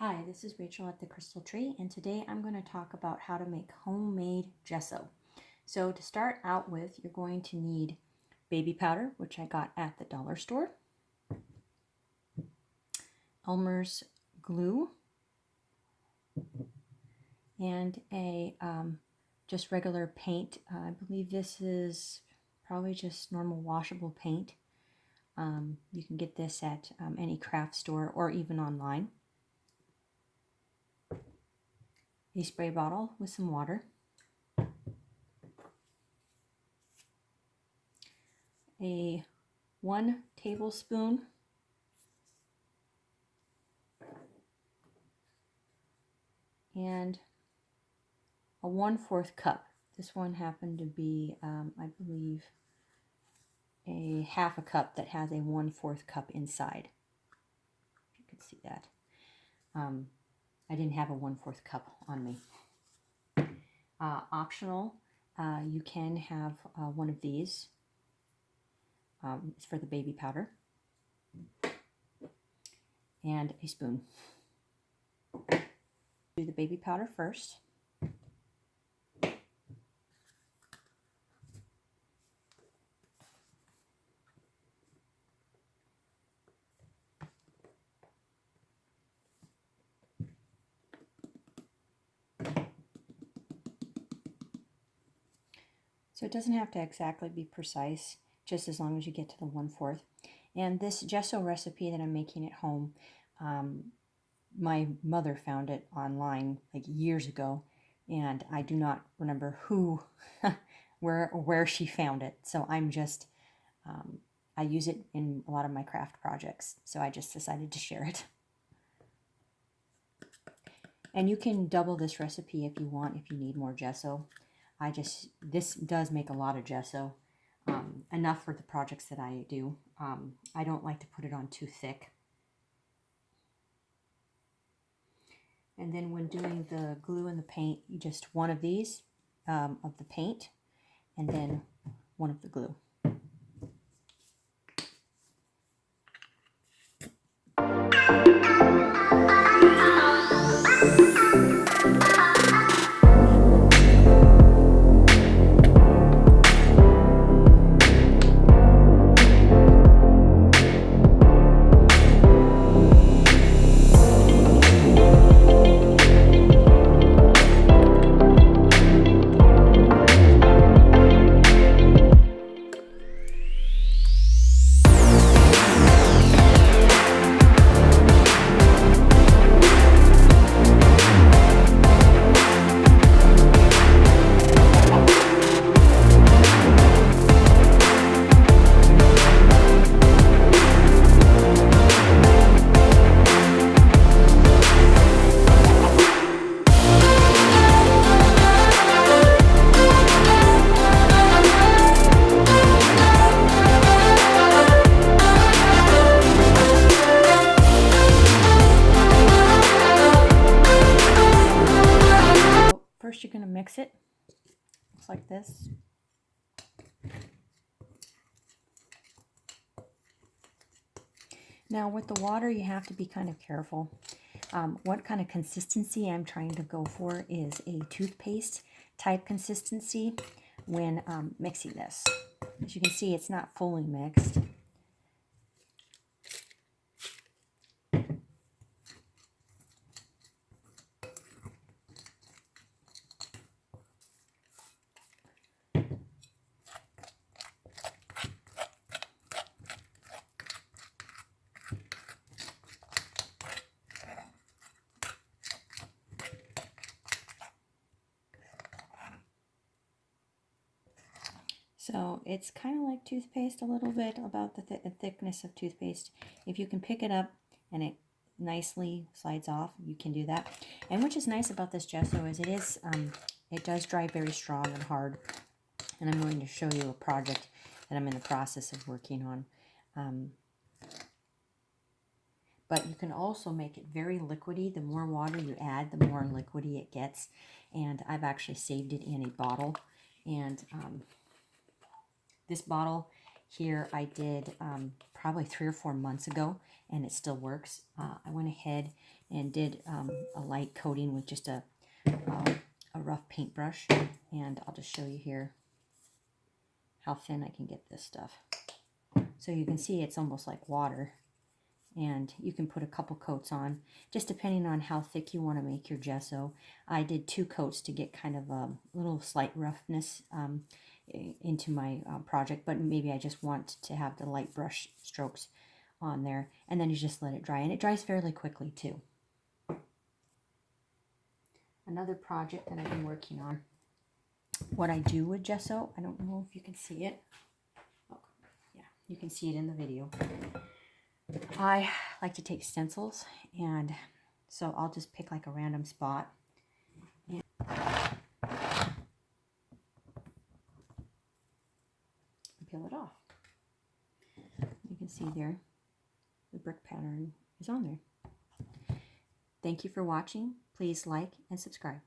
Hi, this is Rachel at the Crystal Tree, and today I'm going to talk about how to make homemade gesso. So to start out with, you're going to need baby powder, which I got at the dollar store, Elmers glue, and a just regular paint. I believe this is probably just normal washable paint. You can get this at any craft store or even online. A spray bottle with some water, a 1 tablespoon and a 1/4 cup. This one happened to be, I believe, a half a cup that has a 1/4 cup inside. If you can see that. I didn't have a 1/4 cup on me. Optional, you can have one of these. It's for the baby powder. And a spoon. Do the baby powder first. So it doesn't have to exactly be precise, just as long as you get to the 1/4. And this gesso recipe that I'm making at home, my mother found it online like years ago, and I do not remember who, where she found it. So I'm just, I use it in a lot of my craft projects, so I just decided to share it. And you can double this recipe if you want, if you need more gesso. This does make a lot of gesso, enough for the projects that I do. I don't like to put it on too thick. And then when doing the glue and the paint, you just one of these of the paint, and then one of the glue. First, you're going to mix it. Looks like this. Now, with the water, you have to be kind of careful. What kind of consistency I'm trying to go for is a toothpaste type consistency when mixing this. As you can see, it's not fully mixed. So it's kind of like toothpaste a little bit, about the thickness of toothpaste. If you can pick it up and it nicely slides off, you can do that. And which is nice about this gesso is it does dry very strong and hard. And I'm going to show you a project that I'm in the process of working on. But you can also make it very liquidy. The more water you add, the more liquidy it gets. And I've actually saved it in a bottle. And this bottle here I did probably 3 or 4 months ago, and it still works. I went ahead and did a light coating with just a rough paintbrush. And I'll just show you here how thin I can get this stuff. So you can see it's almost like water. And you can put a couple coats on, just depending on how thick you want to make your gesso. I did 2 coats to get kind of a little slight roughness into my project, but maybe I just want to have the light brush strokes on there. And then you just let it dry, and it dries fairly quickly too. Another project that I've been working on, what I do with gesso, I don't know if you can see it. Oh, yeah, you can see it in the video. I like to take stencils, and so I'll just pick like a random spot and peel it off. You can see there the brick pattern is on there. Thank you for watching. Please like and subscribe.